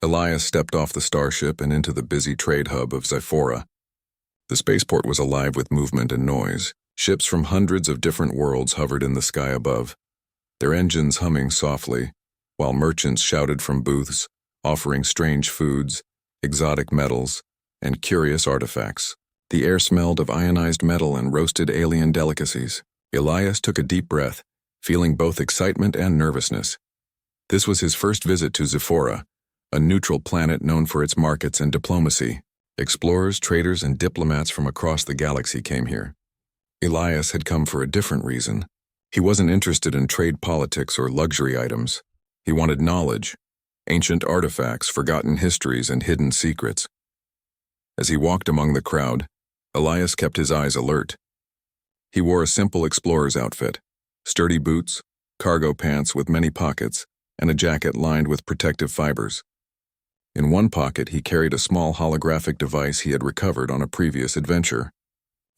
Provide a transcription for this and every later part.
Elias stepped off the starship and into the busy trade hub of Zyphora. The spaceport was alive with movement and noise. Ships from hundreds of different worlds hovered in the sky above, their engines humming softly, while merchants shouted from booths, offering strange foods, exotic metals, and curious artifacts. The air smelled of ionized metal and roasted alien delicacies. Elias took a deep breath, feeling both excitement and nervousness. This was his first visit to Zyphora, a neutral planet known for its markets and diplomacy. Explorers, traders, and diplomats from across the galaxy came here. Elias had come for a different reason. He wasn't interested in trade politics or luxury items. He wanted knowledge, ancient artifacts, forgotten histories, and hidden secrets. As he walked among the crowd, Elias kept his eyes alert. He wore a simple explorer's outfit, sturdy boots, cargo pants with many pockets, and a jacket lined with protective fibers. In one pocket, he carried a small holographic device he had recovered on a previous adventure.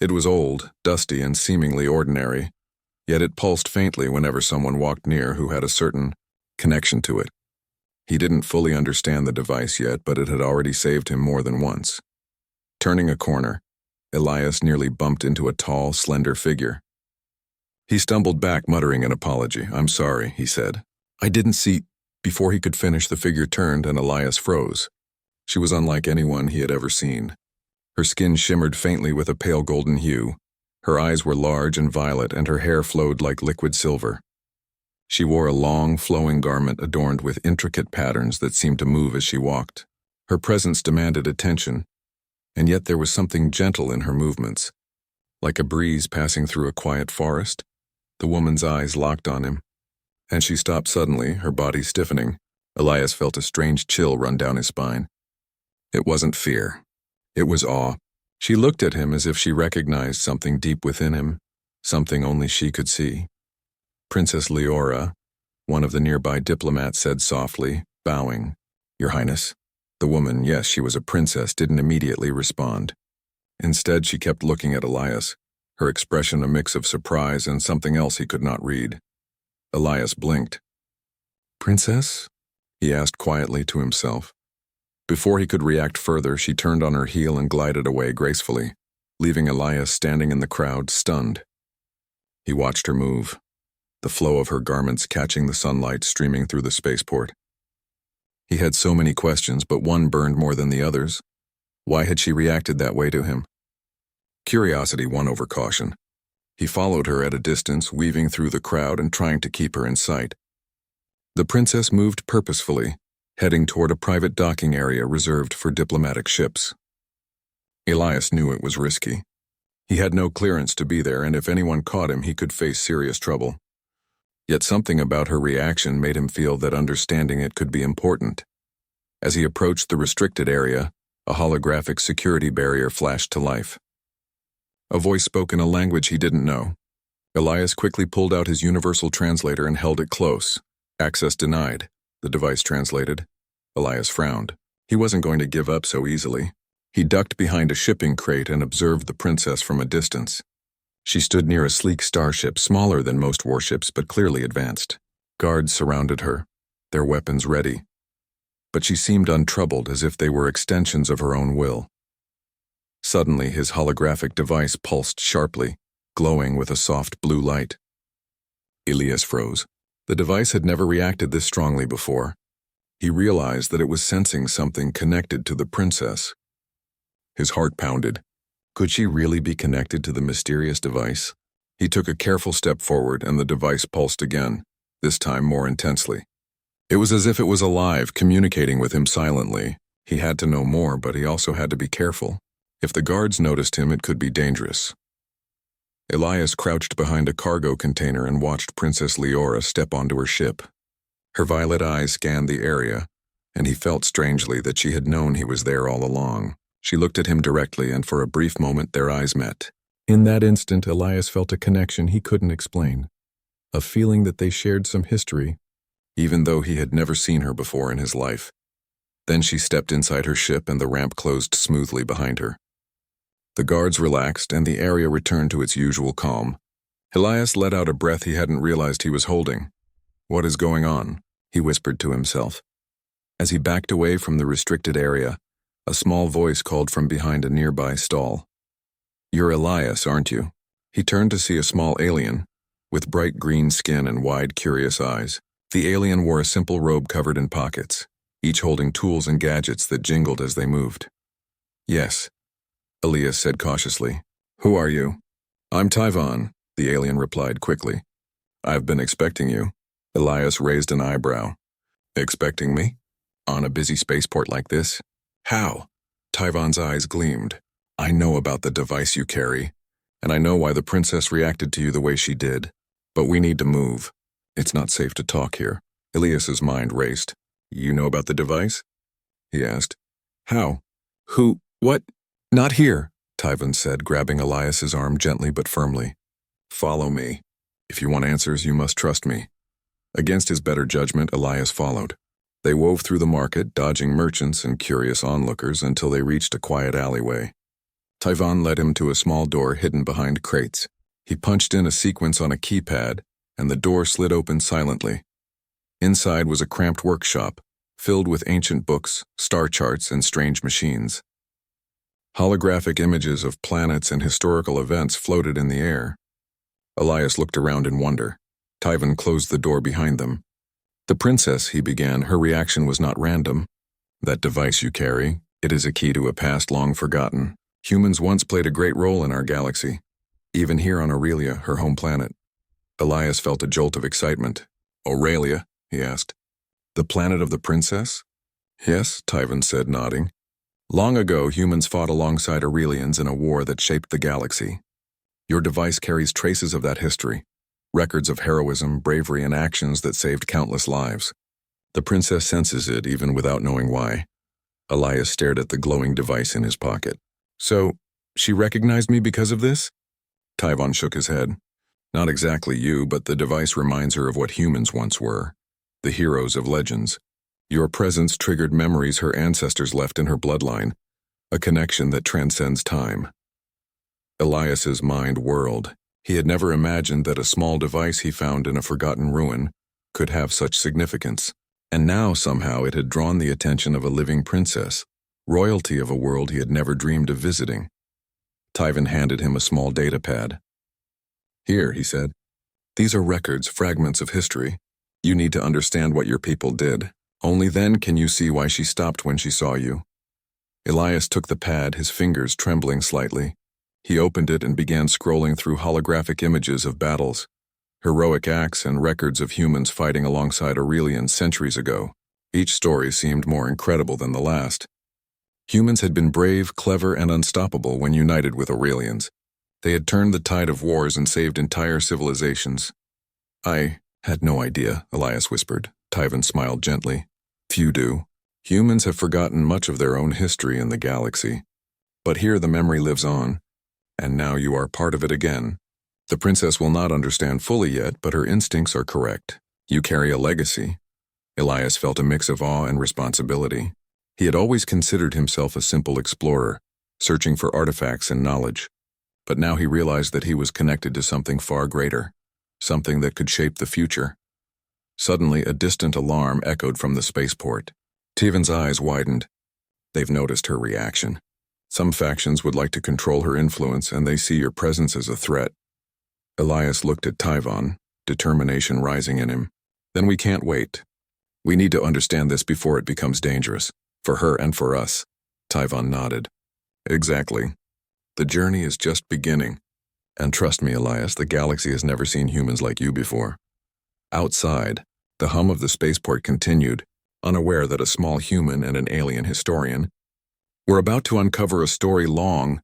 It was old, dusty, and seemingly ordinary, yet it pulsed faintly whenever someone walked near who had a certain connection to it. He didn't fully understand the device yet, but it had already saved him more than once. Turning a corner, Elias nearly bumped into a tall, slender figure. He stumbled back, muttering an apology. "I'm sorry," he said. "I didn't see—" Before he could finish, the figure turned and Elias froze. She was unlike anyone he had ever seen. Her skin shimmered faintly with a pale golden hue. Her eyes were large and violet, and her hair flowed like liquid silver. She wore a long, flowing garment adorned with intricate patterns that seemed to move as she walked. Her presence demanded attention, and yet there was something gentle in her movements. Like a breeze passing through a quiet forest, the woman's eyes locked on him, and she stopped suddenly, her body stiffening. Elias felt a strange chill run down his spine. It wasn't fear. It was awe. She looked at him as if she recognized something deep within him, something only she could see. "Princess Leora," one of the nearby diplomats said softly, bowing. "Your Highness." The woman, yes, she was a princess, didn't immediately respond. Instead, she kept looking at Elias, her expression a mix of surprise and something else he could not read. Elias blinked. "Princess?" he asked quietly to himself. Before he could react further, she turned on her heel and glided away gracefully, leaving Elias standing in the crowd, stunned. He watched her move, the flow of her garments catching the sunlight streaming through the spaceport. He had so many questions, but one burned more than the others. Why had she reacted that way to him? Curiosity won over caution. He followed her at a distance, weaving through the crowd and trying to keep her in sight. The princess moved purposefully, heading toward a private docking area reserved for diplomatic ships. Elias knew it was risky. He had no clearance to be there, and if anyone caught him, he could face serious trouble. Yet something about her reaction made him feel that understanding it could be important. As he approached the restricted area, a holographic security barrier flashed to life. A voice spoke in a language he didn't know. Elias quickly pulled out his universal translator and held it close. "Access denied," the device translated. Elias frowned. He wasn't going to give up so easily. He ducked behind a shipping crate and observed the princess from a distance. She stood near a sleek starship, smaller than most warships but clearly advanced. Guards surrounded her, their weapons ready. But she seemed untroubled, as if they were extensions of her own will. Suddenly, his holographic device pulsed sharply, glowing with a soft blue light. Elias froze. The device had never reacted this strongly before. He realized that it was sensing something connected to the princess. His heart pounded. Could she really be connected to the mysterious device? He took a careful step forward, and the device pulsed again, this time more intensely. It was as if it was alive, communicating with him silently. He had to know more, but he also had to be careful. If the guards noticed him, it could be dangerous. Elias crouched behind a cargo container and watched Princess Leora step onto her ship. Her violet eyes scanned the area, and he felt strangely that she had known he was there all along. She looked at him directly, and for a brief moment their eyes met. In that instant, Elias felt a connection he couldn't explain, a feeling that they shared some history, even though he had never seen her before in his life. Then she stepped inside her ship, and the ramp closed smoothly behind her. The guards relaxed, and the area returned to its usual calm. Elias let out a breath he hadn't realized he was holding. "What is going on?" he whispered to himself. As he backed away from the restricted area, a small voice called from behind a nearby stall. "You're Elias, aren't you?" He turned to see a small alien, with bright green skin and wide, curious eyes. The alien wore a simple robe covered in pockets, each holding tools and gadgets that jingled as they moved. "Yes," Elias said cautiously. "Who are you?" "I'm Tyvon," the alien replied quickly. "I've been expecting you." Elias raised an eyebrow. "Expecting me? On a busy spaceport like this? How?" Tyvon's eyes gleamed. "I know about the device you carry, and I know why the princess reacted to you the way she did. But we need to move. It's not safe to talk here." Elias's mind raced. "You know about the device?" he asked. "How? Who? What?" "Not here," Tyvon said, grabbing Elias's arm gently but firmly. "Follow me. If you want answers, you must trust me." Against his better judgment, Elias followed. They wove through the market, dodging merchants and curious onlookers until they reached a quiet alleyway. Tyvon led him to a small door hidden behind crates. He punched in a sequence on a keypad, and the door slid open silently. Inside was a cramped workshop, filled with ancient books, star charts, and strange machines. Holographic images of planets and historical events floated in the air. Elias looked around in wonder. Tyvon closed the door behind them. "The princess," he began, her reaction was not random. "That device you carry, it is a key to a past long forgotten. Humans once played a great role in our galaxy, even here on Aurelia, her home planet." Elias felt a jolt of excitement. "Aurelia?" he asked. "The planet of the princess?" "Yes," Tyvon said, nodding. "Long ago, humans fought alongside Aurelians in a war that shaped the galaxy. Your device carries traces of that history, records of heroism, bravery, and actions that saved countless lives. The princess senses it even without knowing why." Elias stared at the glowing device in his pocket. "So, she recognized me because of this?" Tyvon shook his head. "Not exactly you, but the device reminds her of what humans once were, the heroes of legends. Your presence triggered memories her ancestors left in her bloodline, a connection that transcends time." Elias's mind whirled. He had never imagined that a small device he found in a forgotten ruin could have such significance, and now somehow it had drawn the attention of a living princess, royalty of a world he had never dreamed of visiting. Tyvon handed him a small data pad. "Here," he said. "These are records, fragments of history. You need to understand what your people did. Only then can you see why she stopped when she saw you." Elias took the pad, his fingers trembling slightly. He opened it and began scrolling through holographic images of battles, heroic acts, and records of humans fighting alongside Aurelians centuries ago. Each story seemed more incredible than the last. Humans had been brave, clever, and unstoppable when united with Aurelians. They had turned the tide of wars and saved entire civilizations. "I had no idea," Elias whispered. Tyvon smiled gently. "Few do. Humans have forgotten much of their own history in the galaxy. But here the memory lives on, and now you are part of it again. The princess will not understand fully yet, but her instincts are correct. You carry a legacy." Elias felt a mix of awe and responsibility. He had always considered himself a simple explorer, searching for artifacts and knowledge. But now he realized that he was connected to something far greater, something that could shape the future. Suddenly, a distant alarm echoed from the spaceport. Tyvon's eyes widened. They've noticed her reaction. Some factions would like to control her influence, and they see your presence as a threat. Elias looked at Tyvon, determination rising in him. "Then we can't wait. We need to understand this before it becomes dangerous, for her and for us." Tyvon nodded. "Exactly. The journey is just beginning. And trust me, Elias, the galaxy has never seen humans like you before." Outside, the hum of the spaceport continued, unaware that a small human and an alien historian were about to uncover a story long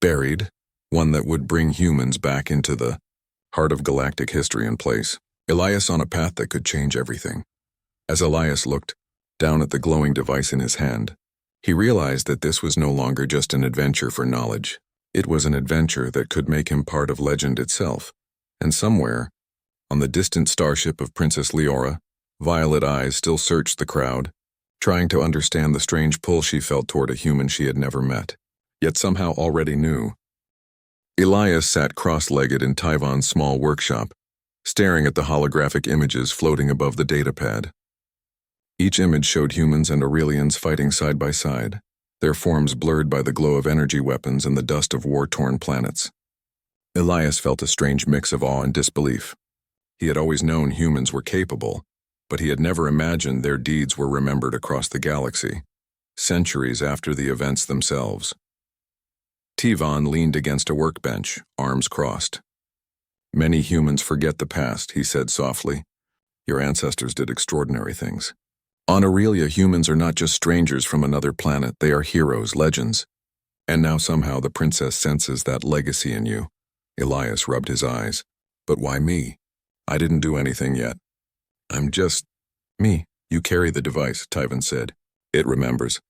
buried, one that would bring humans back into the heart of galactic history and place. Elias on a path that could change everything. As Elias looked down at the glowing device in his hand, he realized that this was no longer just an adventure for knowledge. It was an adventure that could make him part of legend itself. And somewhere, on the distant starship of Princess Leora, violet eyes still searched the crowd, trying to understand the strange pull she felt toward a human she had never met, yet somehow already knew. Elias sat cross-legged in Tyvon's small workshop, staring at the holographic images floating above the datapad. Each image showed humans and Aurelians fighting side by side, their forms blurred by the glow of energy weapons and the dust of war-torn planets. Elias felt a strange mix of awe and disbelief. He had always known humans were capable, but he had never imagined their deeds were remembered across the galaxy, centuries after the events themselves. Tivon leaned against a workbench, arms crossed. "Many humans forget the past," he said softly. "Your ancestors did extraordinary things. On Aurelia, humans are not just strangers from another planet, they are heroes, legends. And now somehow the princess senses that legacy in you." Elias rubbed his eyes. "But why me? I didn't do anything yet." "I'm just me." "You carry the device," Tivon said. "It remembers.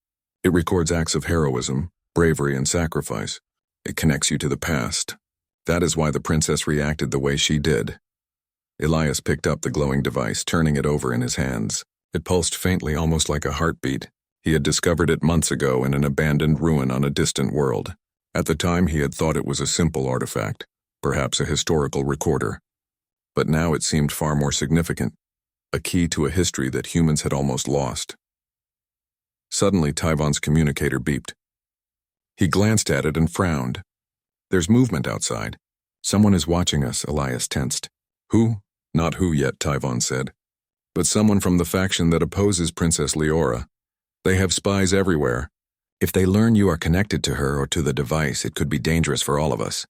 It records acts of heroism, bravery, and sacrifice. It connects you to the past. That is why the princess reacted the way she did." Elias picked up the glowing device, turning it over in his hands. It pulsed faintly, almost like a heartbeat. He had discovered it months ago in an abandoned ruin on a distant world. At the time, he had thought it was a simple artifact, perhaps a historical recorder. But now it seemed far more significant, a key to a history that humans had almost lost. Suddenly, Tivon's communicator beeped. He glanced at it and frowned. "There's movement outside. Someone is watching us," Elias tensed. "Who?" "Not who yet," Tivon said. "But someone from the faction that opposes Princess Leora. They have spies everywhere. If they learn you are connected to her or to the device, it could be dangerous for all of us."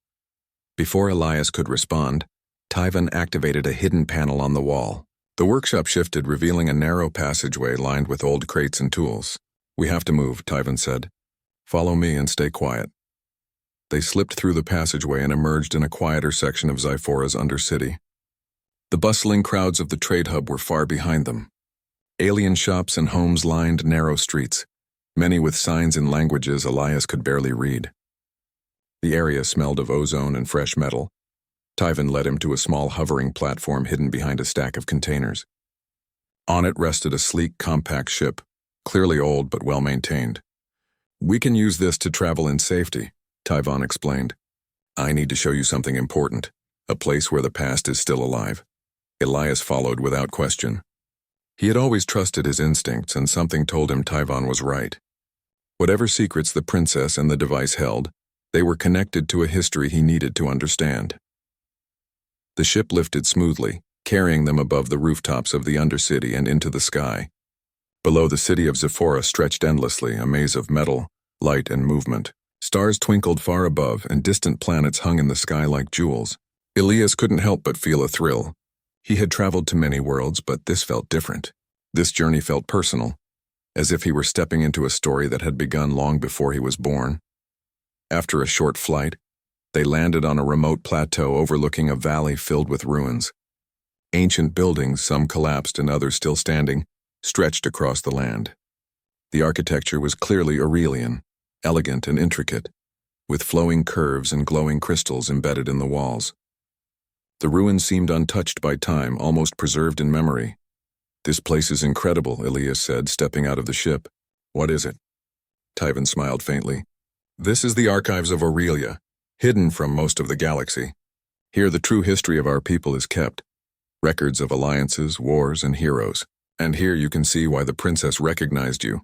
Before Elias could respond, Tivon activated a hidden panel on the wall. The workshop shifted, revealing a narrow passageway lined with old crates and tools. "We have to move," Tivon said. "Follow me and stay quiet." They slipped through the passageway and emerged in a quieter section of Zyphora's undercity. The bustling crowds of the trade hub were far behind them. Alien shops and homes lined narrow streets, many with signs in languages Elias could barely read. The area smelled of ozone and fresh metal. Tivon led him to a small hovering platform hidden behind a stack of containers. On it rested a sleek, compact ship, clearly old but well-maintained. "We can use this to travel in safety," Tivon explained. "I need to show you something important, a place where the past is still alive." Elias followed without question. He had always trusted his instincts, and something told him Tivon was right. Whatever secrets the princess and the device held, they were connected to a history he needed to understand. The ship lifted smoothly, carrying them above the rooftops of the undercity and into the sky. Below, the city of Zyphora stretched endlessly, a maze of metal, light, and movement. Stars twinkled far above, and distant planets hung in the sky like jewels. Elias couldn't help but feel a thrill. He had traveled to many worlds, but this felt different. This journey felt personal, as if he were stepping into a story that had begun long before he was born. After a short flight, they landed on a remote plateau overlooking a valley filled with ruins. Ancient buildings, some collapsed and others still standing, stretched across the land. The architecture was clearly Aurelian, elegant and intricate, with flowing curves and glowing crystals embedded in the walls. The ruins seemed untouched by time, almost preserved in memory. "This place is incredible," Elias said, stepping out of the ship. "What is it?" Tivon smiled faintly. "This is the archives of Aurelia, hidden from most of the galaxy. Here the true history of our people is kept. Records of alliances, wars, and heroes. And here you can see why the princess recognized you."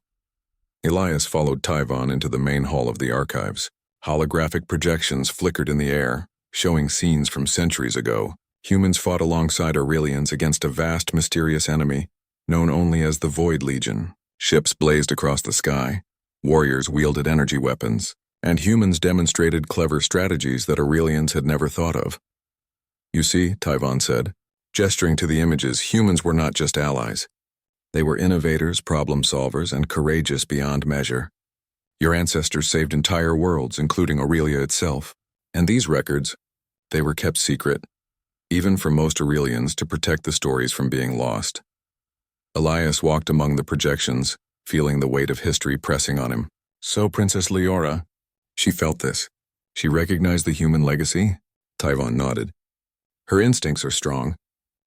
Elias followed Tivon into the main hall of the archives. Holographic projections flickered in the air, showing scenes from centuries ago. Humans fought alongside Aurelians against a vast, mysterious enemy, known only as the Void Legion. Ships blazed across the sky, warriors wielded energy weapons, and humans demonstrated clever strategies that Aurelians had never thought of. "You see," Tivon said, gesturing to the images, humans were not just allies. They were innovators, problem solvers, and courageous beyond measure. Your ancestors saved entire worlds, including Aurelia itself. And these records, they were kept secret, even for most Aurelians, to protect the stories from being lost. Elias walked among the projections, feeling the weight of history pressing on him. "So Princess Leora," she felt this. "She recognized the human legacy?" Tivon nodded. "Her instincts are strong.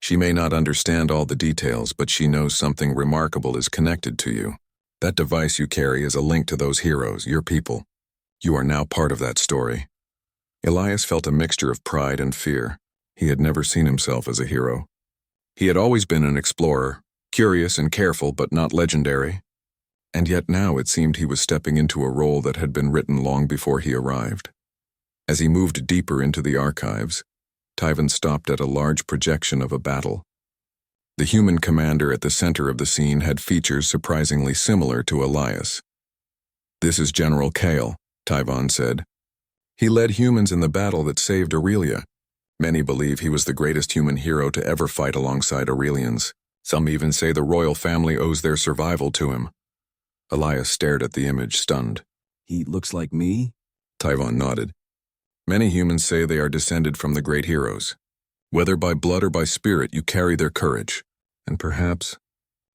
She may not understand all the details, but she knows something remarkable is connected to you. That device you carry is a link to those heroes, your people. You are now part of that story." Elias felt a mixture of pride and fear. He had never seen himself as a hero. He had always been an explorer, curious and careful but not legendary. And yet now it seemed he was stepping into a role that had been written long before he arrived. As he moved deeper into the archives, Tyvan stopped at a large projection of a battle. The human commander at the center of the scene had features surprisingly similar to Elias. "This is General Kale," Tyvan said. "He led humans in the battle that saved Aurelia. Many believe he was the greatest human hero to ever fight alongside Aurelians. Some even say the royal family owes their survival to him." Elias stared at the image, stunned. "He looks like me?" Tyvan nodded. "Many humans say they are descended from the great heroes. Whether by blood or by spirit, you carry their courage. And perhaps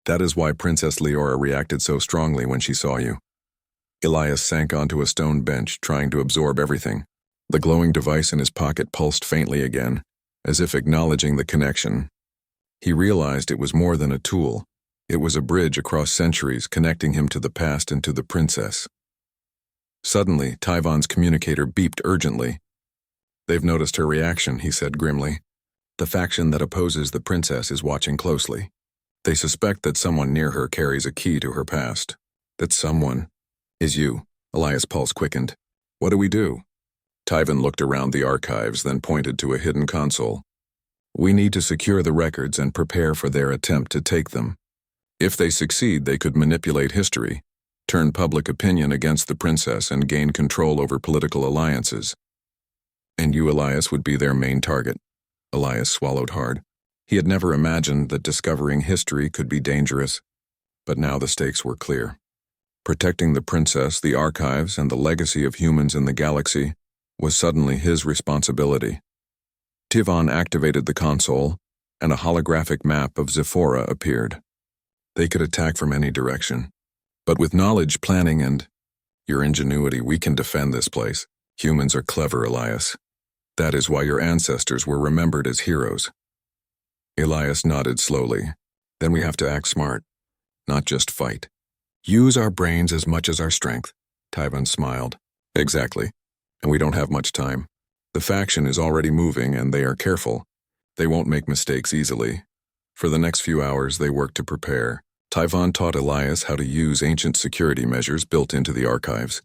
that is why Princess Leora reacted so strongly when she saw you." Elias sank onto a stone bench, trying to absorb everything. The glowing device in his pocket pulsed faintly again, as if acknowledging the connection. He realized it was more than a tool. It was a bridge across centuries, connecting him to the past and to the princess. Suddenly, Tyvan's communicator beeped urgently. "They've noticed her reaction," he said grimly. "The faction that opposes the princess is watching closely. They suspect that someone near her carries a key to her past. That someone is you." Elias' pulse quickened. "What do we do?" Tyvan looked around the archives, then pointed to a hidden console. "We need to secure the records and prepare for their attempt to take them. If they succeed, they could manipulate history, turn public opinion against the princess, and gain control over political alliances. And you, Elias, would be their main target." Elias swallowed hard. He had never imagined that discovering history could be dangerous, but now the stakes were clear. Protecting the princess, the archives, and the legacy of humans in the galaxy was suddenly his responsibility. Tyvan activated the console, and a holographic map of Zephora appeared. They could attack from any direction. But with knowledge, planning, and your ingenuity, we can defend this place. Humans are clever, Elias. That is why your ancestors were remembered as heroes." Elias nodded slowly. "Then we have to act smart, not just fight. Use our brains as much as our strength." Tyvan smiled. "Exactly. And we don't have much time. The faction is already moving, and they are careful. They won't make mistakes easily. For the next few hours, they work to prepare." Tyvan taught Elias how to use ancient security measures built into the archives.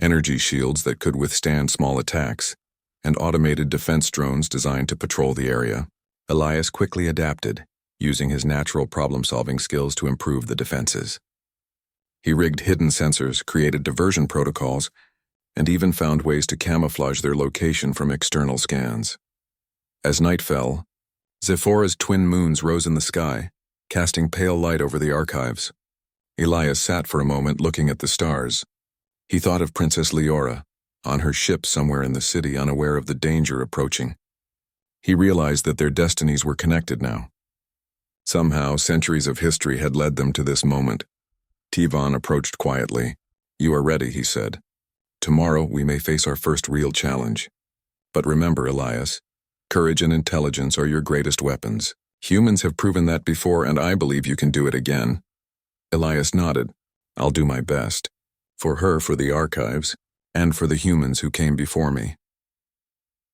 Energy shields that could withstand small attacks, and automated defense drones designed to patrol the area. Elias quickly adapted, using his natural problem-solving skills to improve the defenses. He rigged hidden sensors, created diversion protocols, and even found ways to camouflage their location from external scans. As night fell, Zephora's twin moons rose in the sky, casting pale light over the archives. Elias sat for a moment looking at the stars. He thought of Princess Leora, on her ship somewhere in the city, unaware of the danger approaching. He realized that their destinies were connected now. Somehow, centuries of history had led them to this moment. Tyvan approached quietly. "You are ready," he said. "Tomorrow we may face our first real challenge. But remember, Elias, courage and intelligence are your greatest weapons. Humans have proven that before, and I believe you can do it again." Elias nodded. "I'll do my best. For her, for the archives, and for the humans who came before me."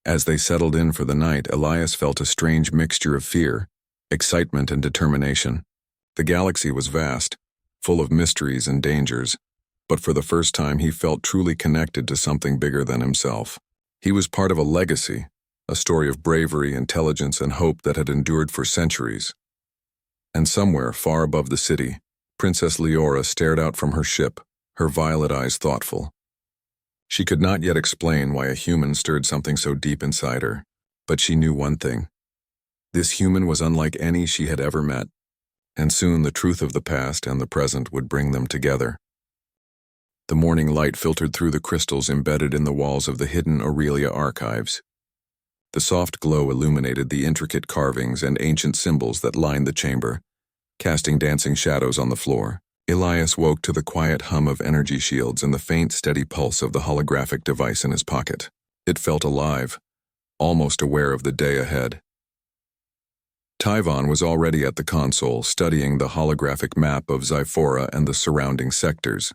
As they settled in for the night, Elias felt a strange mixture of fear, excitement, and determination. The galaxy was vast, full of mysteries and dangers, but for the first time he felt truly connected to something bigger than himself. He was part of a legacy, a story of bravery, intelligence, and hope that had endured for centuries. And somewhere, far above the city, Princess Leora stared out from her ship, her violet eyes thoughtful. She could not yet explain why a human stirred something so deep inside her, but she knew one thing. This human was unlike any she had ever met, and soon the truth of the past and the present would bring them together. The morning light filtered through the crystals embedded in the walls of the hidden Aurelia archives. The soft glow illuminated the intricate carvings and ancient symbols that lined the chamber, casting dancing shadows on the floor. Elias woke to the quiet hum of energy shields and the faint, steady pulse of the holographic device in his pocket. It felt alive, almost aware of the day ahead. Tyvan was already at the console, studying the holographic map of Zephora and the surrounding sectors.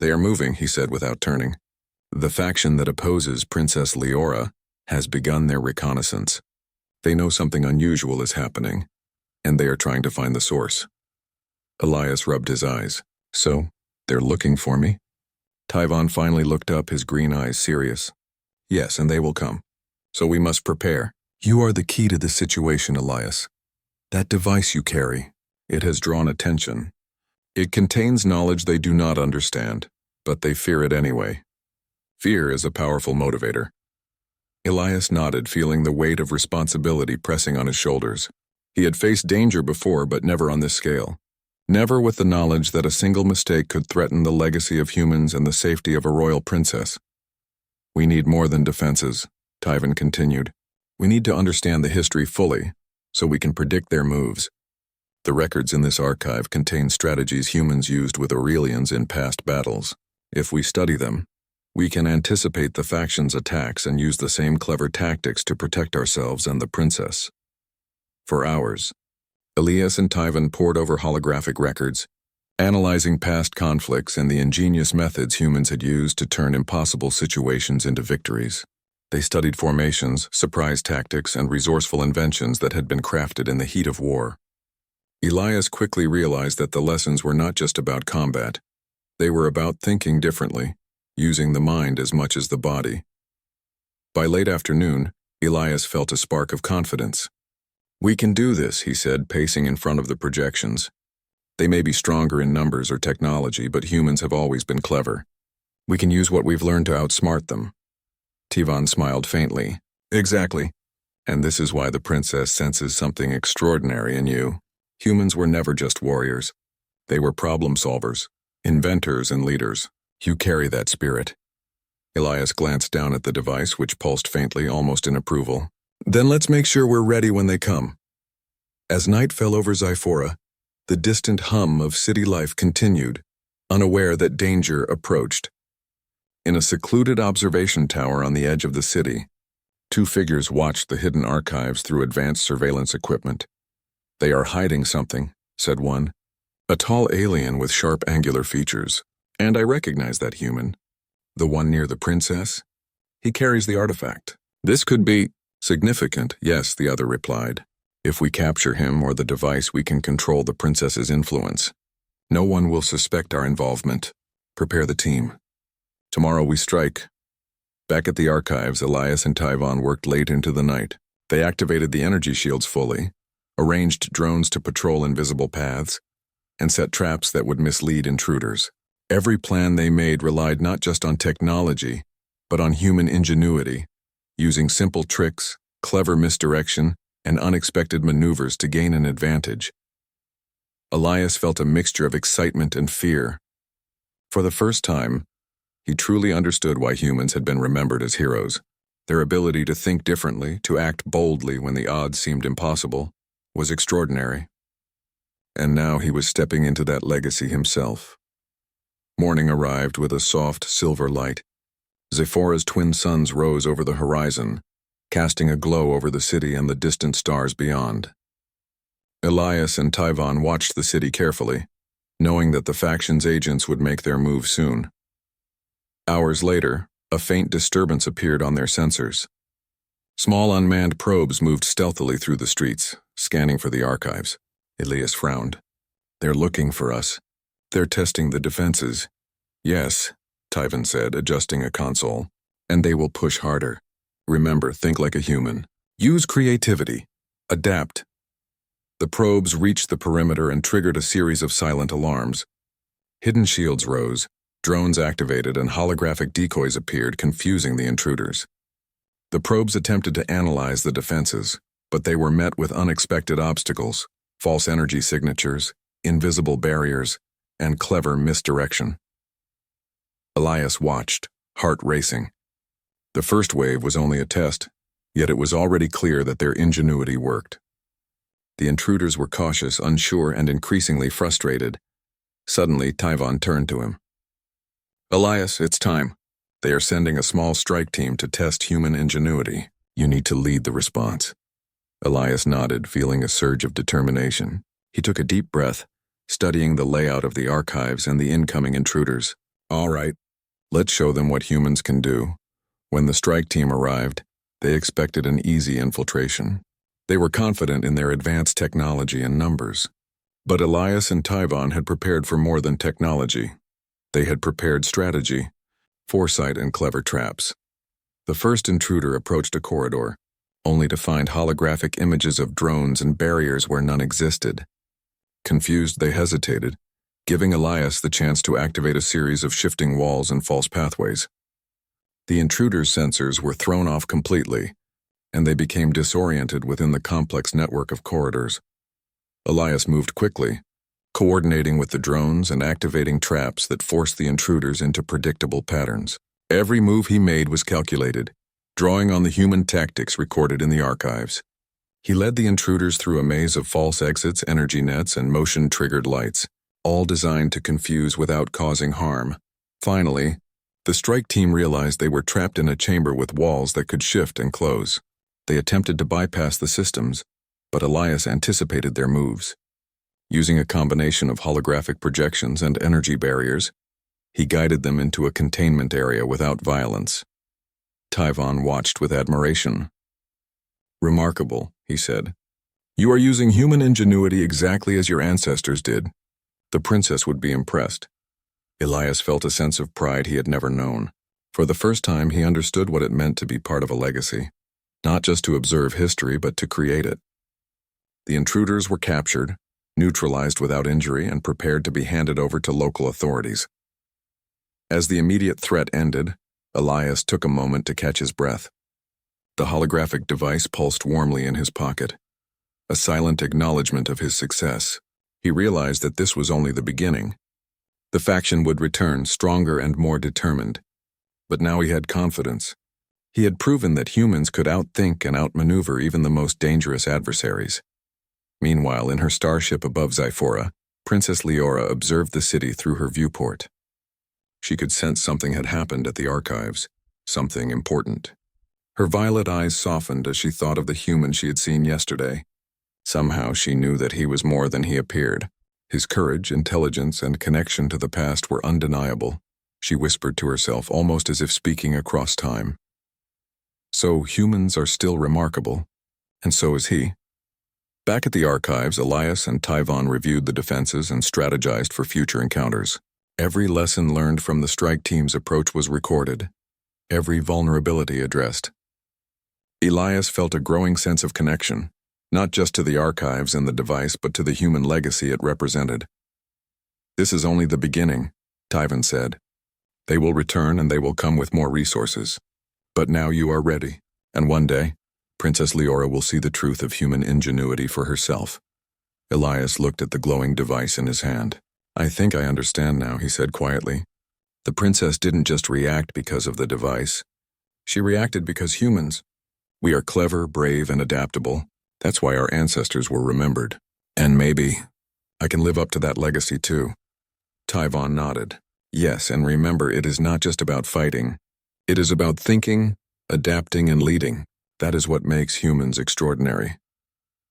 "They are moving," he said without turning. "The faction that opposes Princess Leora has begun their reconnaissance. They know something unusual is happening. and they are trying to find the source. Elias rubbed his eyes. So, they're looking for me? Tyvon finally looked up, his green eyes serious. Yes, and they will come. So we must prepare. You are the key to the situation, Elias. That device you carry, it has drawn attention. It contains knowledge they do not understand, but they fear it anyway. Fear is a powerful motivator. Elias nodded, feeling the weight of responsibility pressing on his shoulders. He had faced danger before, but never on this scale. Never with the knowledge that a single mistake could threaten the legacy of humans and the safety of a royal princess. We need more than defenses, Tyvon continued. We need to understand the history fully, so we can predict their moves. The records in this archive contain strategies humans used with Aurelians in past battles. If we study them, we can anticipate the factions' attacks and use the same clever tactics to protect ourselves and the princess. For hours, Elias and Tyvon pored over holographic records, analyzing past conflicts and the ingenious methods humans had used to turn impossible situations into victories. They studied formations, surprise tactics, and resourceful inventions that had been crafted in the heat of war. Elias quickly realized that the lessons were not just about combat. They were about thinking differently, using the mind as much as the body. By late afternoon, Elias felt a spark of confidence. We can do this, he said, pacing in front of the projections. They may be stronger in numbers or technology, but humans have always been clever. We can use what we've learned to outsmart them. Tyvon smiled faintly. Exactly. And this is why the princess senses something extraordinary in you. Humans were never just warriors. They were problem solvers, inventors, and leaders. You carry that spirit. Elias glanced down at the device, which pulsed faintly, almost in approval. Then let's make sure we're ready when they come. As night fell over Zyphora, the distant hum of city life continued, unaware that danger approached. In a secluded observation tower on the edge of the city, two figures watched the hidden archives through advanced surveillance equipment. They are hiding something, said one. A tall alien with sharp angular features. And I recognize that human. The one near the princess? He carries the artifact. This could be significant, yes, the other replied. If we capture him or the device, we can control the princess's influence. No one will suspect our involvement. Prepare the team. Tomorrow we strike. Back at the archives, Elias and Tyvon worked late into the night. They activated the energy shields fully, arranged drones to patrol invisible paths, and set traps that would mislead intruders. Every plan they made relied not just on technology, but on human ingenuity, using simple tricks, clever misdirection, and unexpected maneuvers to gain an advantage. Elias felt a mixture of excitement and fear. For the first time, he truly understood why humans had been remembered as heroes. Their ability to think differently, to act boldly when the odds seemed impossible, was extraordinary. And now he was stepping into that legacy himself. Morning arrived with a soft silver light. Zyphora's twin suns rose over the horizon, casting a glow over the city and the distant stars beyond. Elias and Tyvon watched the city carefully, knowing that the faction's agents would make their move soon. Hours later, a faint disturbance appeared on their sensors. Small unmanned probes moved stealthily through the streets, scanning for the archives. Elias frowned. They're looking for us. They're testing the defenses. Yes, Tyvon said, adjusting a console. And they will push harder. Remember, think like a human. Use creativity. Adapt. The probes reached the perimeter and triggered a series of silent alarms. Hidden shields rose, drones activated, and holographic decoys appeared, confusing the intruders. The probes attempted to analyze the defenses, but they were met with unexpected obstacles, false energy signatures, invisible barriers, and clever misdirection. Elias watched, heart racing. The first wave was only a test, yet it was already clear that their ingenuity worked. The intruders were cautious, unsure, and increasingly frustrated. Suddenly, Tyvon turned to him. Elias, it's time. They are sending a small strike team to test human ingenuity. You need to lead the response. Elias nodded, feeling a surge of determination. He took a deep breath, studying the layout of the archives and the incoming intruders. All right, let's show them what humans can do. When the strike team arrived, they expected an easy infiltration. They were confident in their advanced technology and numbers. But Elias and Tyvon had prepared for more than technology. They had prepared strategy, foresight, and clever traps. The first intruder approached a corridor, only to find holographic images of drones and barriers where none existed. Confused, they hesitated, giving Elias the chance to activate a series of shifting walls and false pathways. The intruder's sensors were thrown off completely, and they became disoriented within the complex network of corridors. Elias moved quickly, coordinating with the drones and activating traps that forced the intruders into predictable patterns. Every move he made was calculated, drawing on the human tactics recorded in the archives. He led the intruders through a maze of false exits, energy nets, and motion-triggered lights, all designed to confuse without causing harm. Finally, the strike team realized they were trapped in a chamber with walls that could shift and close. They attempted to bypass the systems, but Elias anticipated their moves. Using a combination of holographic projections and energy barriers, he guided them into a containment area without violence. Tyvon watched with admiration. "Remarkable," he said. "You are using human ingenuity exactly as your ancestors did." The princess would be impressed. Elias felt a sense of pride he had never known. For the first time, he understood what it meant to be part of a legacy, not just to observe history, but to create it. The intruders were captured, neutralized without injury, and prepared to be handed over to local authorities. As the immediate threat ended, Elias took a moment to catch his breath. The holographic device pulsed warmly in his pocket, a silent acknowledgement of his success. He realized that this was only the beginning. The faction would return stronger and more determined. But now he had confidence. He had proven that humans could outthink and outmaneuver even the most dangerous adversaries. Meanwhile, in her starship above Zyphora, Princess Leora observed the city through her viewport. She could sense something had happened at the archives, something important. Her violet eyes softened as she thought of the human she had seen yesterday. Somehow she knew that he was more than he appeared. His courage, intelligence, and connection to the past were undeniable. She whispered to herself, almost as if speaking across time. So humans are still remarkable, and so is he. Back at the archives, Elias and Tyvon reviewed the defenses and strategized for future encounters. Every lesson learned from the strike team's approach was recorded, every vulnerability addressed. Elias felt a growing sense of connection, not just to the archives and the device, but to the human legacy it represented. "This is only the beginning," Tyvon said. "They will return and they will come with more resources. But now you are ready, and one day, Princess Leora will see the truth of human ingenuity for herself." Elias looked at the glowing device in his hand. "I think I understand now," he said quietly. "The princess didn't just react because of the device. She reacted because humans, we are clever, brave, and adaptable. That's why our ancestors were remembered. And maybe I can live up to that legacy too." Tyvon nodded. "Yes, and remember, it is not just about fighting. It is about thinking, adapting, and leading. That is what makes humans extraordinary."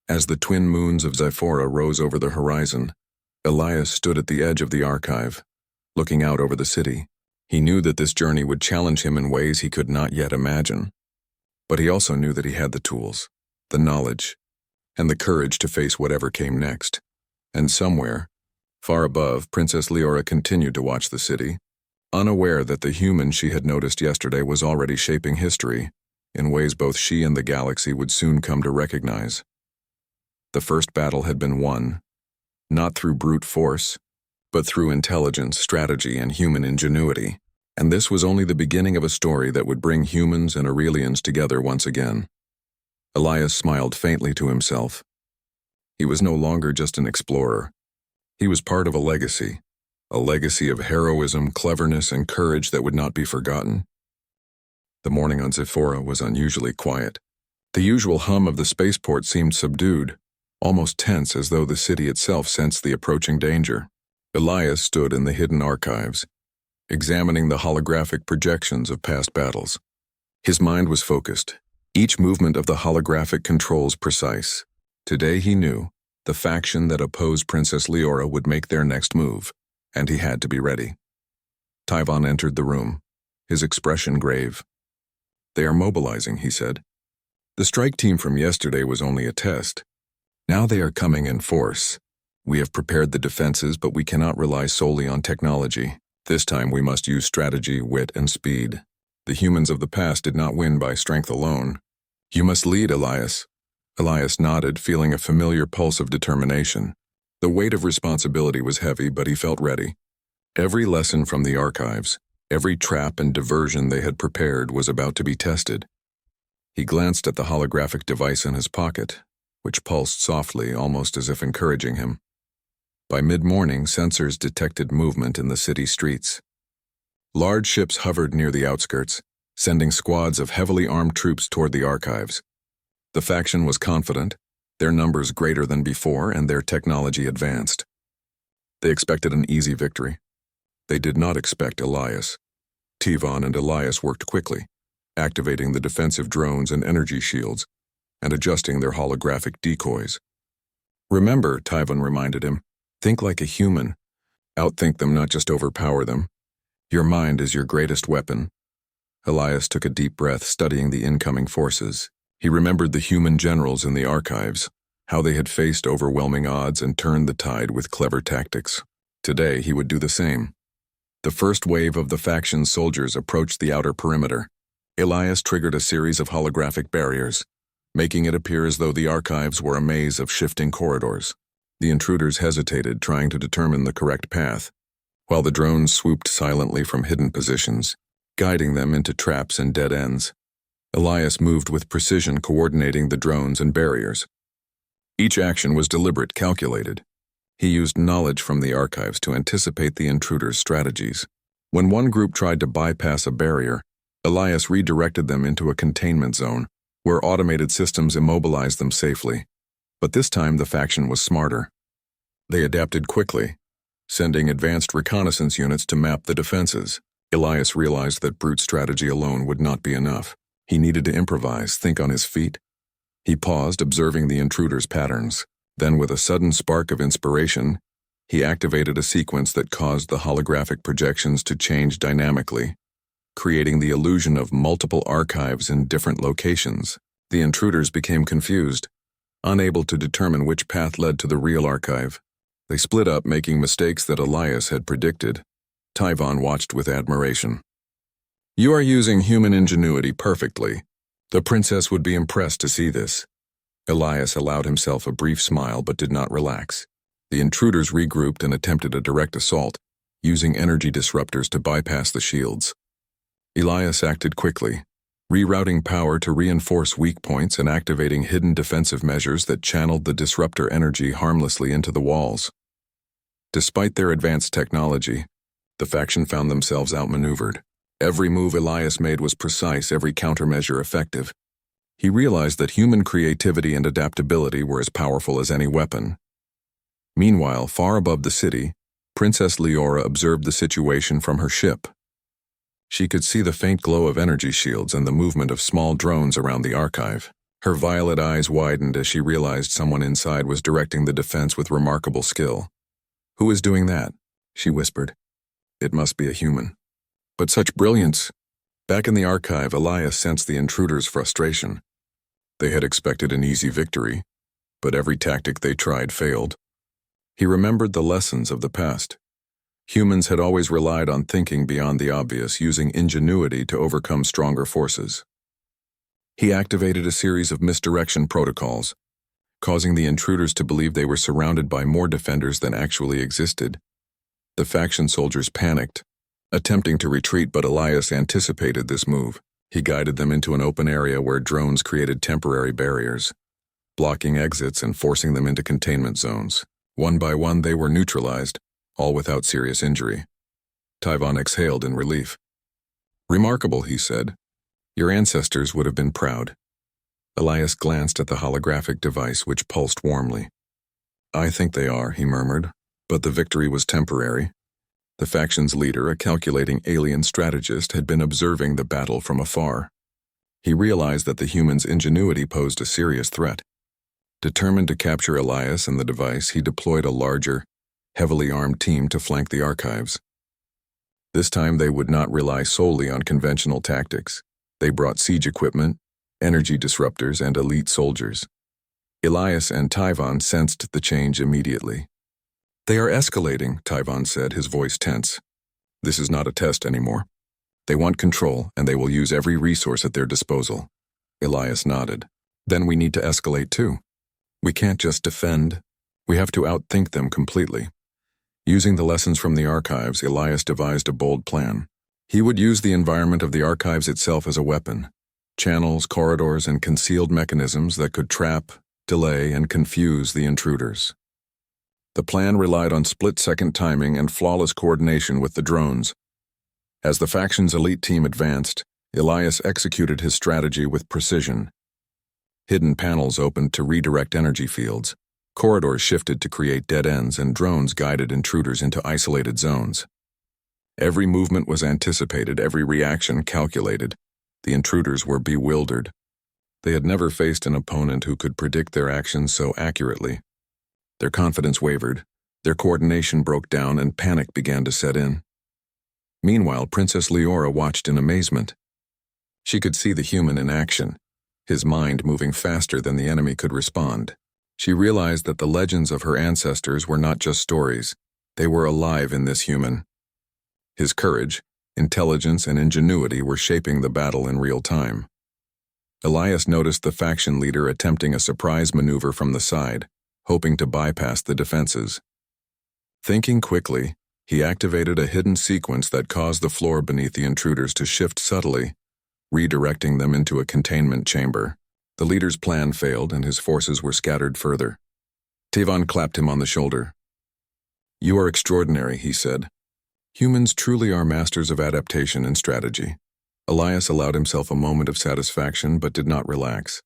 As the twin moons of Zyphora rose over the horizon, Elias stood at the edge of the archive, looking out over the city. He knew that this journey would challenge him in ways he could not yet imagine. But he also knew that he had the tools, the knowledge, and the courage to face whatever came next. And somewhere, far above, Princess Leora continued to watch the city, unaware that the human she had noticed yesterday was already shaping history in ways both she and the galaxy would soon come to recognize. The first battle had been won, not through brute force, but through intelligence, strategy, and human ingenuity. And this was only the beginning of a story that would bring humans and Aurelians together once again. Elias smiled faintly to himself. He was no longer just an explorer. He was part of a legacy of heroism, cleverness, and courage that would not be forgotten. The morning on Zyphora was unusually quiet. The usual hum of the spaceport seemed subdued, almost tense, as though the city itself sensed the approaching danger. Elias stood in the hidden archives, examining the holographic projections of past battles. His mind was focused, each movement of the holographic controls precise. Today he knew the faction that opposed Princess Leora would make their next move, and he had to be ready. Tyvon entered the room, his expression grave. "They are mobilizing," he said. The strike team from yesterday was only a test. Now they are coming in force. We have prepared the defenses, but we cannot rely solely on technology. This time we must use strategy, wit, and speed. The humans of the past did not win by strength alone. You must lead, Elias. Elias nodded, feeling a familiar pulse of determination. The weight of responsibility was heavy, but he felt ready. Every lesson from the archives, every trap and diversion they had prepared was about to be tested. He glanced at the holographic device in his pocket, which pulsed softly, almost as if encouraging him. By mid-morning, sensors detected movement in the city streets. Large ships hovered near the outskirts, sending squads of heavily armed troops toward the archives. The faction was confident, their numbers greater than before, and their technology advanced. They expected an easy victory. They did not expect Elias. Tivon and Elias worked quickly, activating the defensive drones and energy shields, and adjusting their holographic decoys. Remember, Tivon reminded him, think like a human. Outthink them, not just overpower them. Your mind is your greatest weapon. Elias took a deep breath, studying the incoming forces. He remembered the human generals in the archives, how they had faced overwhelming odds and turned the tide with clever tactics. Today, he would do the same. The first wave of the faction's soldiers approached the outer perimeter. Elias triggered a series of holographic barriers, making it appear as though the archives were a maze of shifting corridors. The intruders hesitated, trying to determine the correct path, while the drones swooped silently from hidden positions, guiding them into traps and dead ends. Elias moved with precision, coordinating the drones and barriers. Each action was deliberate, calculated. He used knowledge from the archives to anticipate the intruders' strategies. When one group tried to bypass a barrier, Elias redirected them into a containment zone, where automated systems immobilized them safely. But this time the faction was smarter. They adapted quickly, sending advanced reconnaissance units to map the defenses. Elias realized that brute strategy alone would not be enough. He needed to improvise, think on his feet. He paused, observing the intruders' patterns. Then, with a sudden spark of inspiration, he activated a sequence that caused the holographic projections to change dynamically, creating the illusion of multiple archives in different locations. The intruders became confused, unable to determine which path led to the real archive. They split up, making mistakes that Elias had predicted. Tivon watched with admiration. You are using human ingenuity perfectly. The princess would be impressed to see this. Elias allowed himself a brief smile but did not relax. The intruders regrouped and attempted a direct assault, using energy disruptors to bypass the shields. Elias acted quickly, rerouting power to reinforce weak points and activating hidden defensive measures that channeled the disruptor energy harmlessly into the walls. Despite their advanced technology, the faction found themselves outmaneuvered. Every move Elias made was precise, every countermeasure effective. He realized that human creativity and adaptability were as powerful as any weapon. Meanwhile, far above the city, Princess Leora observed the situation from her ship. She could see the faint glow of energy shields and the movement of small drones around the archive. Her violet eyes widened as she realized someone inside was directing the defense with remarkable skill. "Who is doing that?" she whispered. "It must be a human." But such brilliance! Back in the archive, Elias sensed the intruders' frustration. They had expected an easy victory, but every tactic they tried failed. He remembered the lessons of the past. Humans had always relied on thinking beyond the obvious, using ingenuity to overcome stronger forces. He activated a series of misdirection protocols, causing the intruders to believe they were surrounded by more defenders than actually existed. The faction soldiers panicked, attempting to retreat, but Elias anticipated this move. He guided them into an open area where drones created temporary barriers, blocking exits and forcing them into containment zones. One by one, they were neutralized, all without serious injury. Tivon exhaled in relief. "Remarkable," he said. "Your ancestors would have been proud." Elias glanced at the holographic device, which pulsed warmly. "I think they are," he murmured, "but the victory was temporary." The faction's leader, a calculating alien strategist, had been observing the battle from afar. He realized that the humans' ingenuity posed a serious threat. Determined to capture Elias and the device, he deployed a larger, heavily armed team to flank the archives. This time they would not rely solely on conventional tactics. They brought siege equipment, energy disruptors, and elite soldiers. Elias and Tyvon sensed the change immediately. "They are escalating," Tyvon said, his voice tense. "This is not a test anymore. They want control, and they will use every resource at their disposal." Elias nodded. "Then we need to escalate too. We can't just defend. We have to outthink them completely." Using the lessons from the archives, Elias devised a bold plan. He would use the environment of the archives itself as a weapon. Channels, corridors, and concealed mechanisms that could trap, delay, and confuse the intruders. The plan relied on split-second timing and flawless coordination with the drones. As the faction's elite team advanced, Elias executed his strategy with precision. Hidden panels opened to redirect energy fields, corridors shifted to create dead ends, and drones guided intruders into isolated zones. Every movement was anticipated, every reaction calculated. The intruders were bewildered. They had never faced an opponent who could predict their actions so accurately. Their confidence wavered, their coordination broke down, and panic began to set in. Meanwhile, Princess Leora watched in amazement. She could see the human in action, his mind moving faster than the enemy could respond. She realized that the legends of her ancestors were not just stories. They were alive in this human. His courage, intelligence, and ingenuity were shaping the battle in real time. Elias noticed the faction leader attempting a surprise maneuver from the side, hoping to bypass the defenses. Thinking quickly, he activated a hidden sequence that caused the floor beneath the intruders to shift subtly, redirecting them into a containment chamber. The leader's plan failed, and his forces were scattered further. Tyvon clapped him on the shoulder. "You are extraordinary," he said. "Humans truly are masters of adaptation and strategy." Elias allowed himself a moment of satisfaction but did not relax.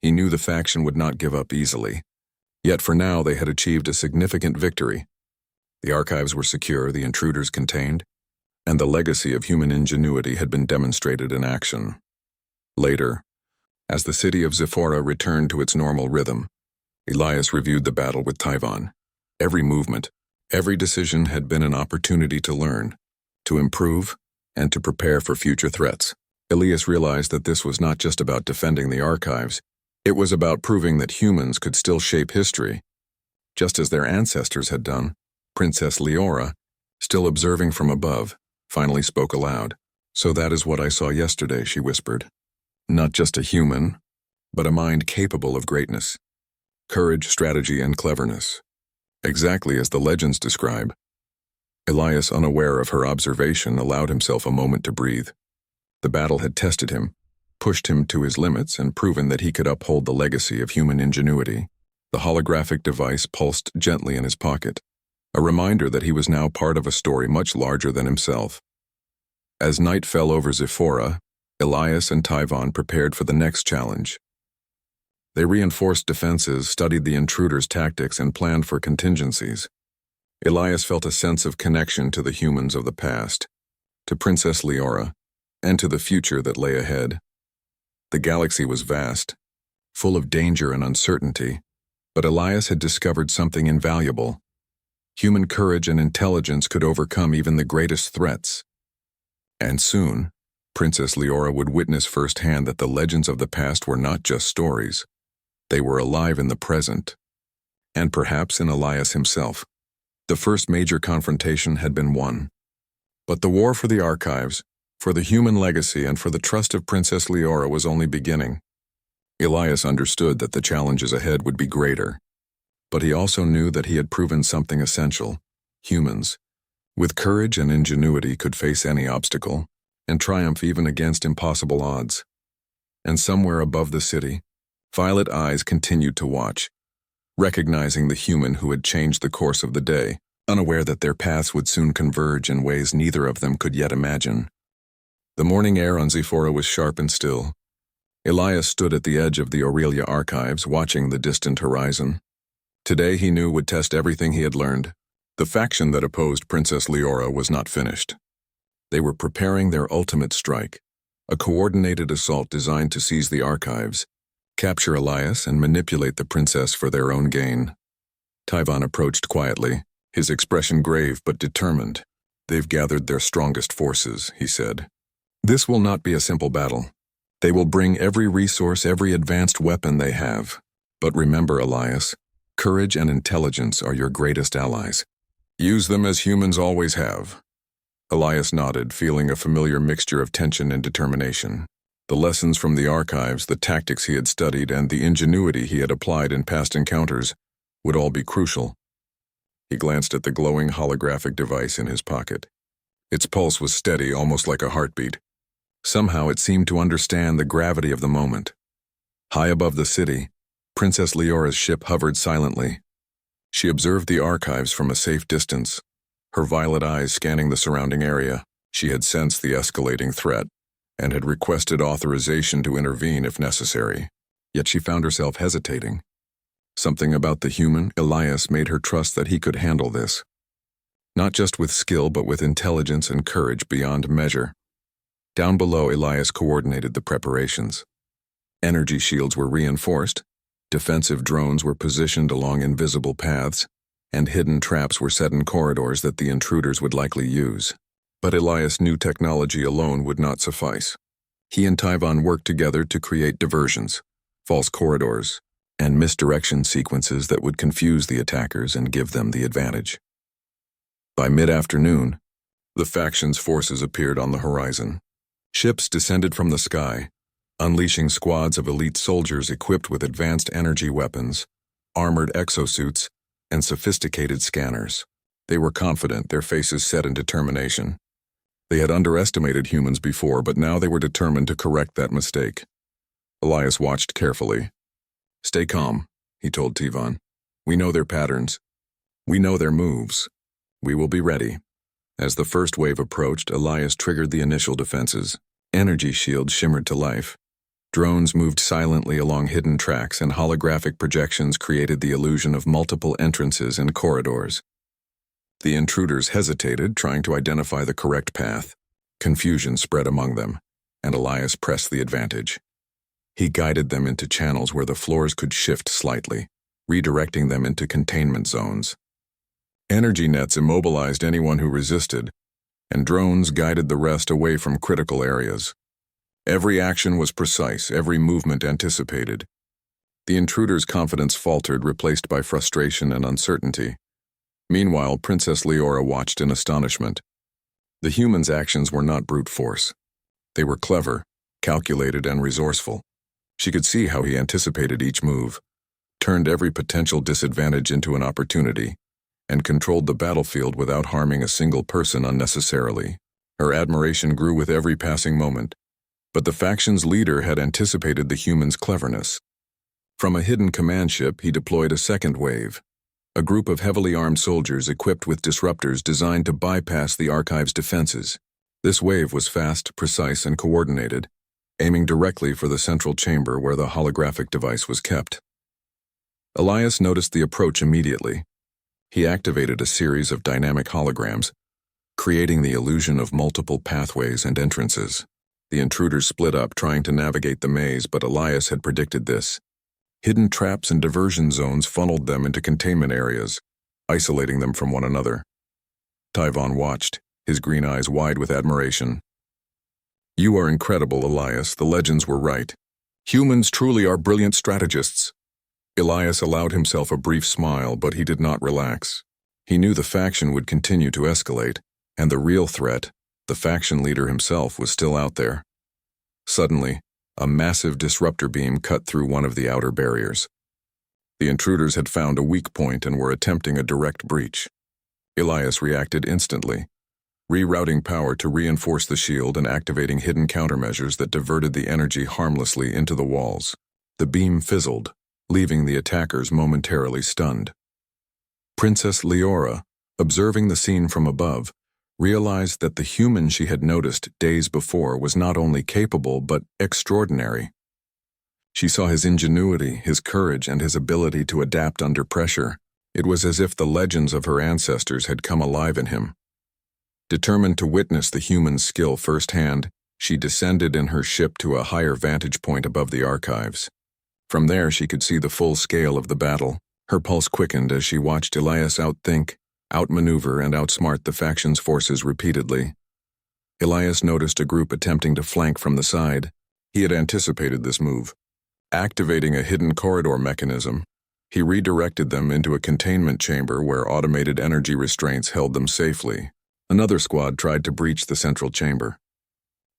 He knew the faction would not give up easily. Yet for now they had achieved a significant victory. The archives were secure, the intruders contained, and the legacy of human ingenuity had been demonstrated in action. Later, as the city of Zephora returned to its normal rhythm, Elias reviewed the battle with Tyvon. Every movement, every decision had been an opportunity to learn, to improve, and to prepare for future threats. Elias realized that this was not just about defending the archives, it was about proving that humans could still shape history, just as their ancestors had done. Princess Leora, still observing from above, finally spoke aloud. "So that is what I saw yesterday," she whispered. "Not just a human, but a mind capable of greatness. Courage, strategy, and cleverness. Exactly as the legends describe." Elias, unaware of her observation, allowed himself a moment to breathe. The battle had tested him, pushed him to his limits, and proven that he could uphold the legacy of human ingenuity. The holographic device pulsed gently in his pocket, a reminder that he was now part of a story much larger than himself. As night fell over Zephora, Elias and Tyvon prepared for the next challenge. They reinforced defenses, studied the intruders' tactics, and planned for contingencies. Elias felt a sense of connection to the humans of the past, to Princess Leora, and to the future that lay ahead. The galaxy was vast, full of danger and uncertainty, but Elias had discovered something invaluable. Human courage and intelligence could overcome even the greatest threats. And soon, Princess Leora would witness firsthand that the legends of the past were not just stories. They were alive in the present, and perhaps in Elias himself. The first major confrontation had been won. But the war for the archives, for the human legacy, and for the trust of Princess Leora was only beginning. Elias understood that the challenges ahead would be greater. But he also knew that he had proven something essential. Humans, with courage and ingenuity, could face any obstacle and triumph even against impossible odds. And somewhere above the city, violet eyes continued to watch, recognizing the human who had changed the course of the day, unaware that their paths would soon converge in ways neither of them could yet imagine. The morning air on Zephora was sharp and still. Elias stood at the edge of the Aurelia archives, watching the distant horizon. Today, he knew, would test everything he had learned. The faction that opposed Princess Leora was not finished. They were preparing their ultimate strike, a coordinated assault designed to seize the archives, capture Elias, and manipulate the princess for their own gain. Tyvon approached quietly, his expression grave but determined. "They've gathered their strongest forces," he said. "This will not be a simple battle. They will bring every resource, every advanced weapon they have. But remember, Elias, courage and intelligence are your greatest allies. Use them as humans always have. Elias nodded, feeling a familiar mixture of tension and determination. The lessons from the archives, the tactics he had studied, and the ingenuity he had applied in past encounters would all be crucial. He glanced at the glowing holographic device in his pocket. Its pulse was steady, almost like a heartbeat. Somehow it seemed to understand the gravity of the moment. High above the city, Princess Leora's ship hovered silently. She observed the archives from a safe distance, her violet eyes scanning the surrounding area. She had sensed the escalating threat and had requested authorization to intervene if necessary. Yet she found herself hesitating. Something about the human, Elias, made her trust that he could handle this. Not just with skill, but with intelligence and courage beyond measure. Down below, Elias coordinated the preparations. Energy shields were reinforced, defensive drones were positioned along invisible paths, and hidden traps were set in corridors that the intruders would likely use. But Elias knew technology alone would not suffice. He and Tyvon worked together to create diversions, false corridors, and misdirection sequences that would confuse the attackers and give them the advantage. By mid-afternoon, the faction's forces appeared on the horizon. Ships descended from the sky, unleashing squads of elite soldiers equipped with advanced energy weapons, armored exosuits, and sophisticated scanners. They were confident, their faces set in determination. They had underestimated humans before, but now they were determined to correct that mistake. Elias watched carefully. "Stay calm," he told Tyvon. "We know their patterns. We know their moves. We will be ready." As the first wave approached, Elias triggered the initial defenses. Energy shields shimmered to life. Drones moved silently along hidden tracks, and holographic projections created the illusion of multiple entrances and corridors. The intruders hesitated, trying to identify the correct path. Confusion spread among them, and Elias pressed the advantage. He guided them into channels where the floors could shift slightly, redirecting them into containment zones. Energy nets immobilized anyone who resisted, and drones guided the rest away from critical areas. Every action was precise, every movement anticipated. The intruders' confidence faltered, replaced by frustration and uncertainty. Meanwhile, Princess Leora watched in astonishment. The humans' actions were not brute force. They were clever, calculated, and resourceful. She could see how he anticipated each move, turned every potential disadvantage into an opportunity, and controlled the battlefield without harming a single person unnecessarily. Her admiration grew with every passing moment, but the faction's leader had anticipated the humans' cleverness. From a hidden command ship, he deployed a second wave, a group of heavily armed soldiers equipped with disruptors designed to bypass the archive's defenses. This wave was fast, precise, and coordinated, aiming directly for the central chamber where the holographic device was kept. Elias noticed the approach immediately. He activated a series of dynamic holograms, creating the illusion of multiple pathways and entrances. The intruders split up, trying to navigate the maze, but Elias had predicted this. Hidden traps and diversion zones funneled them into containment areas, isolating them from one another. Tyvon watched, his green eyes wide with admiration. "You are incredible, Elias. The legends were right. Humans truly are brilliant strategists." Elias allowed himself a brief smile, but he did not relax. He knew the faction would continue to escalate, and the real threat, the faction leader himself, was still out there. Suddenly, a massive disruptor beam cut through one of the outer barriers. The intruders had found a weak point and were attempting a direct breach. Elias reacted instantly, rerouting power to reinforce the shield and activating hidden countermeasures that diverted the energy harmlessly into the walls. The beam fizzled, leaving the attackers momentarily stunned. Princess Leora, observing the scene from above, realized that the human she had noticed days before was not only capable but extraordinary. She saw his ingenuity, his courage, and his ability to adapt under pressure. It was as if the legends of her ancestors had come alive in him. Determined to witness the human's skill firsthand, she descended in her ship to a higher vantage point above the archives. From there she could see the full scale of the battle. Her pulse quickened as she watched Elias outthink, outmaneuver, and outsmart the faction's forces repeatedly. Elias noticed a group attempting to flank from the side. He had anticipated this move. Activating a hidden corridor mechanism, he redirected them into a containment chamber where automated energy restraints held them safely. Another squad tried to breach the central chamber.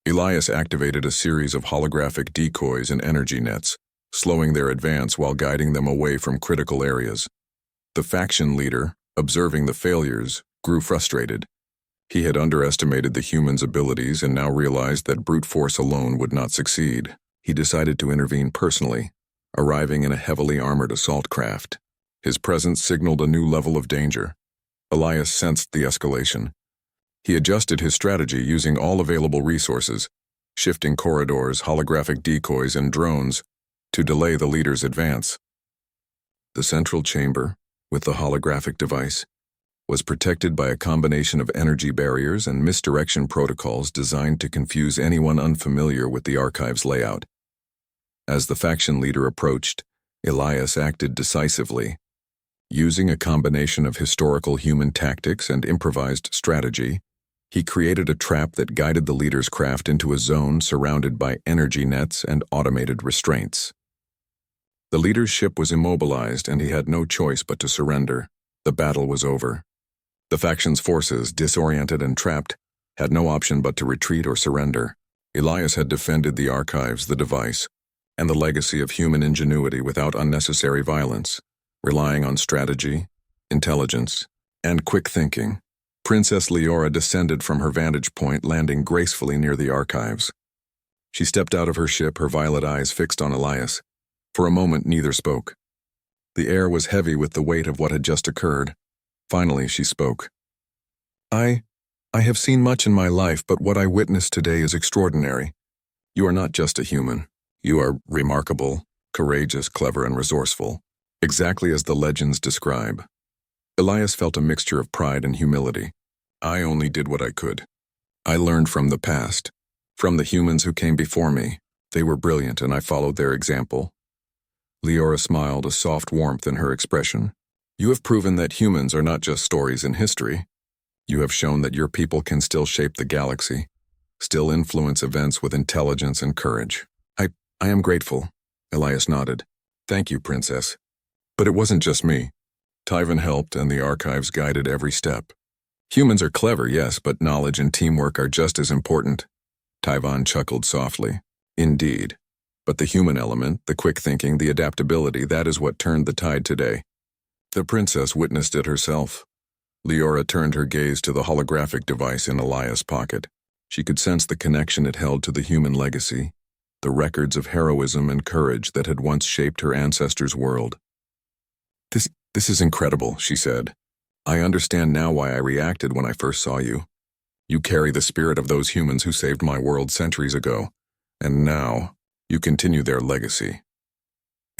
Elias activated a series of holographic decoys and energy nets, slowing their advance while guiding them away from critical areas. The faction leader, observing the failures, grew frustrated. He had underestimated the humans' abilities and now realized that brute force alone would not succeed. He decided to intervene personally, arriving in a heavily armored assault craft. His presence signaled a new level of danger. Elias sensed the escalation. He adjusted his strategy using all available resources, shifting corridors, holographic decoys, and drones to delay the leader's advance. The central chamber, with the holographic device, was protected by a combination of energy barriers and misdirection protocols designed to confuse anyone unfamiliar with the archive's layout. As the faction leader approached, Elias acted decisively. Using a combination of historical human tactics and improvised strategy, he created a trap that guided the leader's craft into a zone surrounded by energy nets and automated restraints. The leader's ship was immobilized and he had no choice but to surrender. The battle was over. The faction's forces, disoriented and trapped, had no option but to retreat or surrender. Elias had defended the archives, the device, and the legacy of human ingenuity without unnecessary violence, relying on strategy, intelligence, and quick thinking. Princess Leora descended from her vantage point, landing gracefully near the archives. She stepped out of her ship, her violet eyes fixed on Elias. For a moment, neither spoke. The air was heavy with the weight of what had just occurred. Finally, she spoke. I have seen much in my life, but what I witnessed today is extraordinary. You are not just a human. You are remarkable, courageous, clever, and resourceful, exactly as the legends describe. Elias felt a mixture of pride and humility. I only did what I could. I learned from the past, from the humans who came before me. They were brilliant, and I followed their example. Leora smiled, a soft warmth in her expression. You have proven that humans are not just stories in history. You have shown that your people can still shape the galaxy, still influence events with intelligence and courage. I am grateful, Elias nodded. Thank you, Princess. But it wasn't just me. Tyvan helped, and the archives guided every step. Humans are clever, yes, but knowledge and teamwork are just as important. Tyvan chuckled softly. Indeed. But the human element, the quick thinking, the adaptability, that is what turned the tide today. The princess witnessed it herself. Leora turned her gaze to the holographic device in Elias' pocket. She could sense the connection it held to the human legacy, the records of heroism and courage that had once shaped her ancestors' world. This is incredible, she said. I understand now why I reacted when I first saw you. You carry the spirit of those humans who saved my world centuries ago, and now you continue their legacy.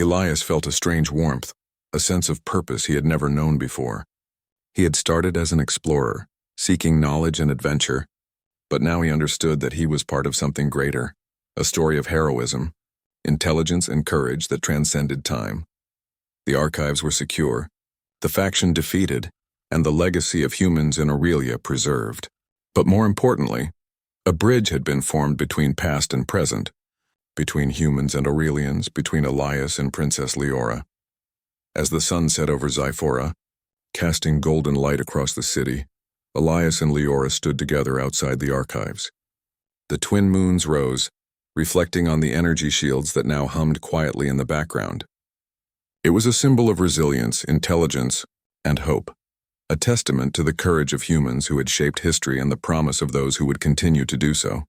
Elias felt a strange warmth, a sense of purpose he had never known before. He had started as an explorer, seeking knowledge and adventure, but now he understood that he was part of something greater, a story of heroism, intelligence and courage that transcended time. The archives were secure, the faction defeated, and the legacy of humans in Aurelia preserved. But more importantly, a bridge had been formed between past and present, between humans and Aurelians, between Elias and Princess Leora. As the sun set over Zyphora, casting golden light across the city, Elias and Leora stood together outside the archives. The twin moons rose, reflecting on the energy shields that now hummed quietly in the background. It was a symbol of resilience, intelligence, and hope, a testament to the courage of humans who had shaped history and the promise of those who would continue to do so.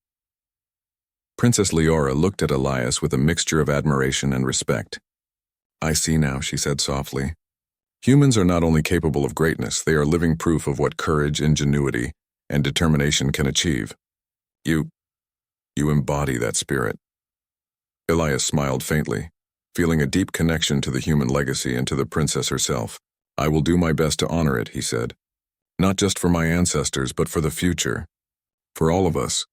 Princess Leora looked at Elias with a mixture of admiration and respect. I see now, she said softly. Humans are not only capable of greatness, they are living proof of what courage, ingenuity, and determination can achieve. You embody that spirit. Elias smiled faintly, feeling a deep connection to the human legacy and to the princess herself. I will do my best to honor it, he said. Not just for my ancestors, but for the future. For all of us.